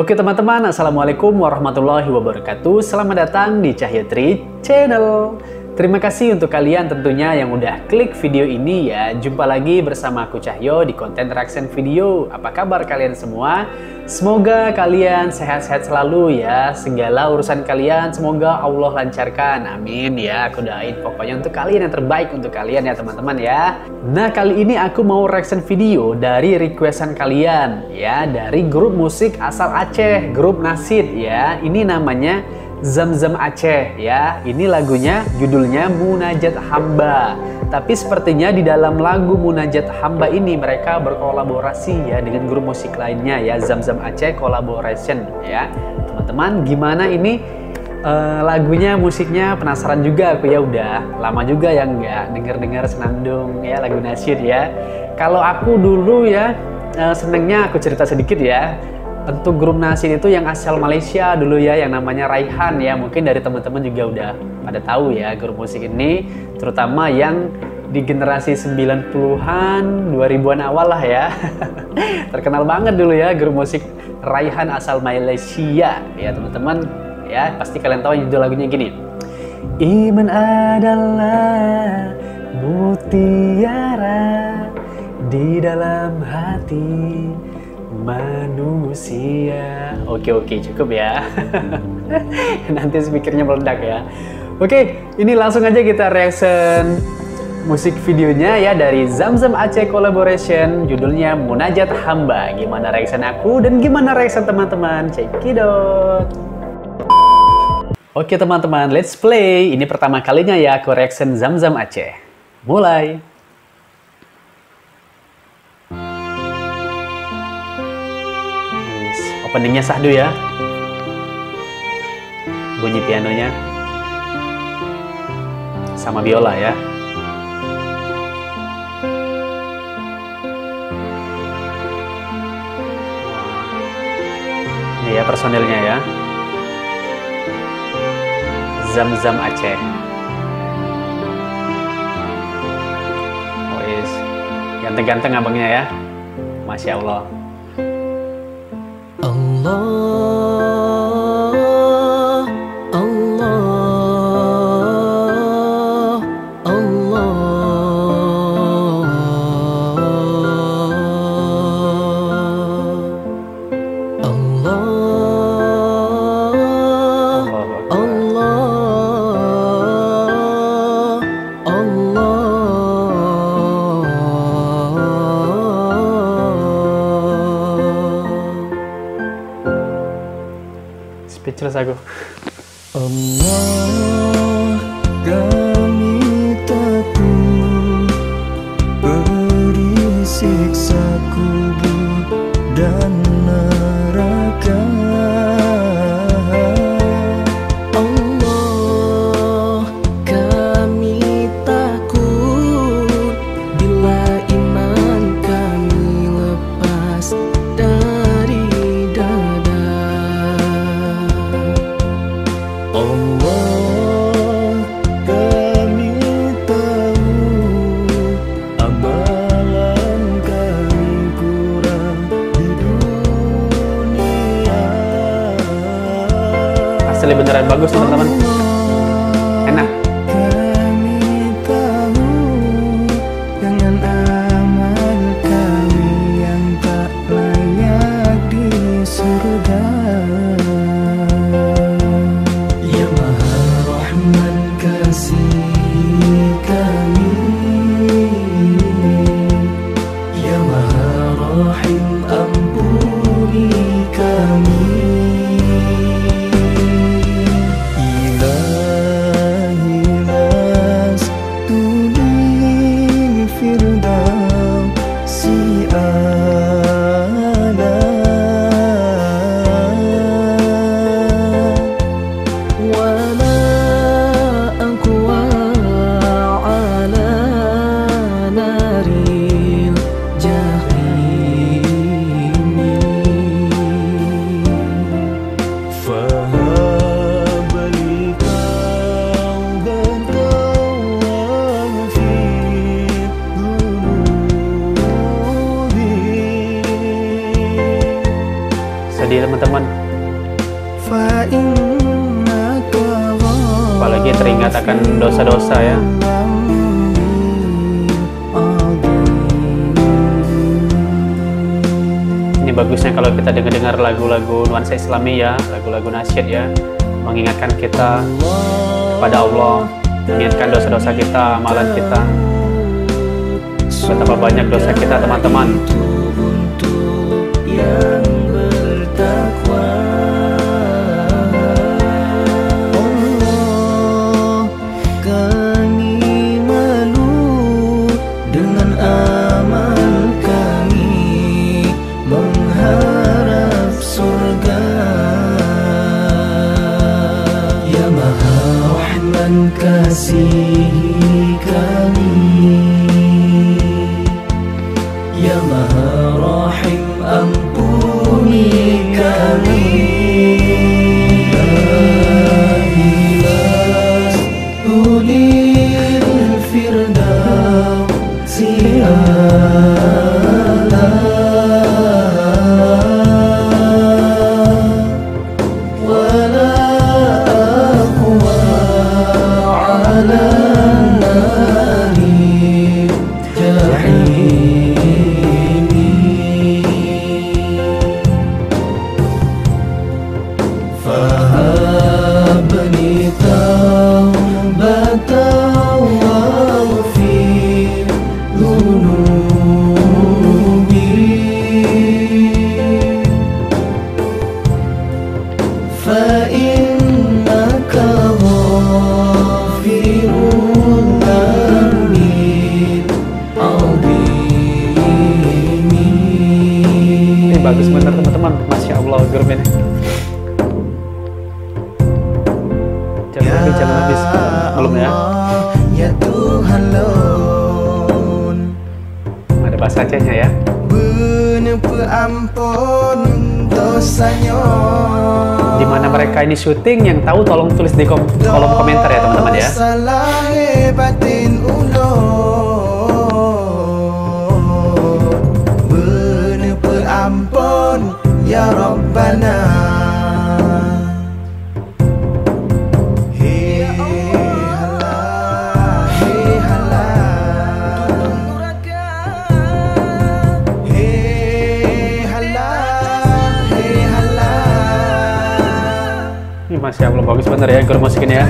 Oke teman-teman, Assalamualaikum warahmatullahi wabarakatuh. Selamat datang di Cahyo Tri Channel. Terima kasih untuk kalian tentunya yang udah klik video ini ya. Jumpa lagi bersama aku Cahyo di konten reaction video. Apa kabar kalian semua? Semoga kalian sehat-sehat selalu ya. Segala urusan kalian semoga Allah lancarkan. Amin ya. Aku doain pokoknya untuk kalian yang terbaik untuk kalian ya teman-teman ya. Nah kali ini aku mau reaction video dari requestan kalian ya. Dari grup musik asal Aceh, grup Nasid ya. Ini namanya Zam-Zam Aceh ya. Ini lagunya judulnya Munajat Hamba. Tapi sepertinya di dalam lagu Munajat Hamba ini mereka berkolaborasi ya dengan grup musik lainnya ya. Zam-Zam Aceh collaboration ya. Teman-teman gimana ini lagunya, musiknya? Penasaran juga aku ya. Udah lama juga yang nggak denger-denger senandung ya lagu nasyid ya. Kalau aku dulu ya senengnya aku cerita sedikit ya. Untuk grup Nasid itu yang asal Malaysia dulu ya, yang namanya Raihan ya. Mungkin dari teman-teman juga udah pada tahu ya grup musik ini, terutama yang di generasi 90-an, 2000-an awal lah ya. Terkenal banget dulu ya grup musik Raihan asal Malaysia ya teman-teman ya. Pasti kalian tahu judul lagunya gini. Iman adalah mutiara di dalam hati manusia. Oke cukup ya. Nanti speakernya meledak ya. Oke, ini langsung aja kita reaction musik videonya ya dari Zam-Zam Aceh collaboration, judulnya Munajat Hamba. Gimana reaction aku dan gimana reaction teman-teman? Cekidot. Oke teman-teman, let's play. Ini pertama kalinya ya aku reaction Zam-Zam Aceh. Mulai. Openingnya sahdu ya, bunyi pianonya sama biola ya. Ini ya personilnya ya, Zam-Zam Aceh. Oh is ganteng-ganteng abangnya ya, Masya Allah. Allah, Allah, Allah, Allah, Speechless aku. Allah, kami takut beri siksa kubur dan neraka. Allah, kami takut bila iman kami lepas dari dada. Allah, kami tahu amalan kami kurang di dunia. Asli beneran bagus teman-teman. Enak. Kami tahu dengan amal kami yang tak layak di surga. Ya Maha Rahman kasihi kami, Ya Maha Rahim ampuni kami. Ilahi teman-teman. فإنك Apalagi teringat akan dosa-dosa ya. Ini bagusnya kalau kita dengar lagu-lagu nuansa Islami ya, lagu-lagu nasyid ya, mengingatkan kita kepada Allah, mengingatkan dosa-dosa kita, amalan kita. Betapa banyak dosa kita teman-teman. yang bertakwa. Allah, kami malu dengan amal kami, mengharap surga. Ya Maha Rahman, kasihi kami. Ya Maha Rahim, ampuni kami. Ulil Firdausi a'la, wala aqwa ala nari jahim. Fahabni taubatan waghfir dhunubi, fa innaka ghafirun dzambin azimi. Ini bagus bener teman-teman, Masya Allah gurmen. Jangan habis belum ya? Ya Tuhan lon, Ada bahasa Acehnya ya. bener peampun dosanya. Di mana mereka ini syuting, yang tahu tolong tulis di kolom komentar ya teman-teman ya. Salah batin ulun, bener peampun ya Rabbana. Masya Allah bagus bener ya guru musik ini ya.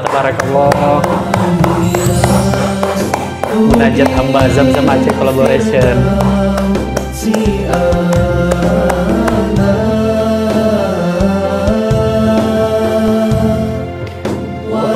tabarakallah, tabarakallah. Munajat hamba Zam-Zam Aceh Collaboration.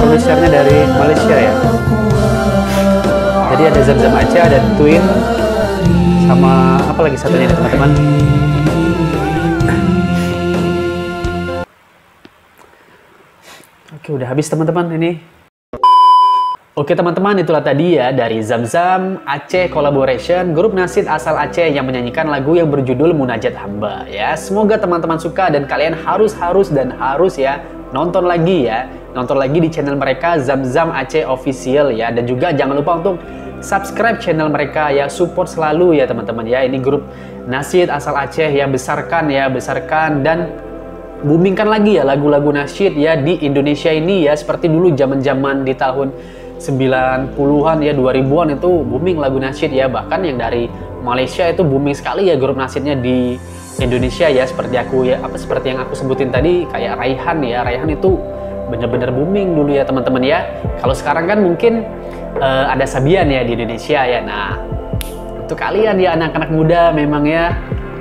Produsernya dari Malaysia ya. Jadi ada Zam-Zam Aceh, ada Twin, sama apa lagi satunya nih teman-teman. Oke, udah habis teman-teman ini. Oke teman-teman, itulah tadi ya dari Zam-Zam Aceh Collaboration, grup nasyid asal Aceh yang menyanyikan lagu yang berjudul Munajat Hamba ya. Semoga teman-teman suka dan kalian harus ya nonton lagi di channel mereka Zam-Zam Aceh Official ya. Dan juga jangan lupa untuk subscribe channel mereka ya, support selalu ya teman-teman ya. Ini grup nasyid asal Aceh ya, besarkan dan boomingkan lagi ya lagu-lagu nasyid ya di Indonesia ini ya, seperti dulu zaman-zaman di tahun 90-an ya, 2000-an itu booming lagu nasyid ya. Bahkan yang dari Malaysia itu booming sekali ya grup nasyidnya di Indonesia ya, seperti yang aku sebutin tadi kayak Raihan ya. Raihan itu bener-bener booming dulu ya teman-teman ya. Kalau sekarang kan mungkin ada Sabian ya di Indonesia ya. Nah, untuk kalian ya anak-anak muda memang ya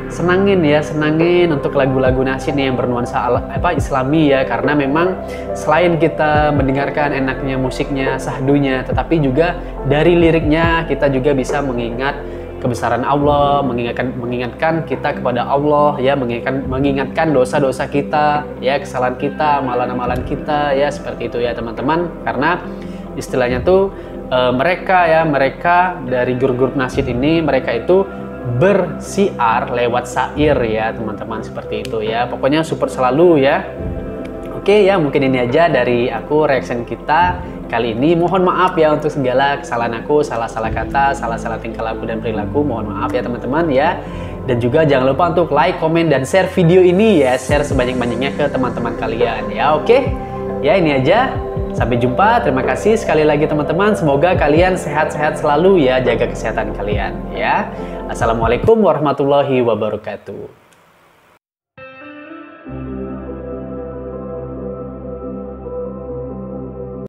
senangin untuk lagu-lagu nasyid nih yang bernuansa Islami ya, karena memang selain kita mendengarkan enaknya musiknya, sahdunya, tetapi juga dari liriknya kita juga bisa mengingat kebesaran Allah, mengingatkan kita kepada Allah ya, mengingatkan dosa-dosa kita ya, kesalahan kita, amalan-amalan kita ya, seperti itu ya teman-teman. Karena istilahnya tuh mereka dari grup-grup nasyid ini, mereka itu bersiar lewat syair ya teman-teman, seperti itu ya. Pokoknya support selalu ya. Oke ya, mungkin ini aja dari aku reaction kita kali ini. Mohon maaf ya untuk segala kesalahan aku, salah-salah kata, salah-salah tingkah laku dan perilaku. Mohon maaf ya teman-teman ya. Dan juga jangan lupa untuk like, komen, dan share video ini ya. Share sebanyak-banyaknya ke teman-teman kalian ya. Oke ya, ini aja. Sampai jumpa, terima kasih sekali lagi teman-teman. Semoga kalian sehat-sehat selalu ya, jaga kesehatan kalian ya. Assalamualaikum warahmatullahi wabarakatuh.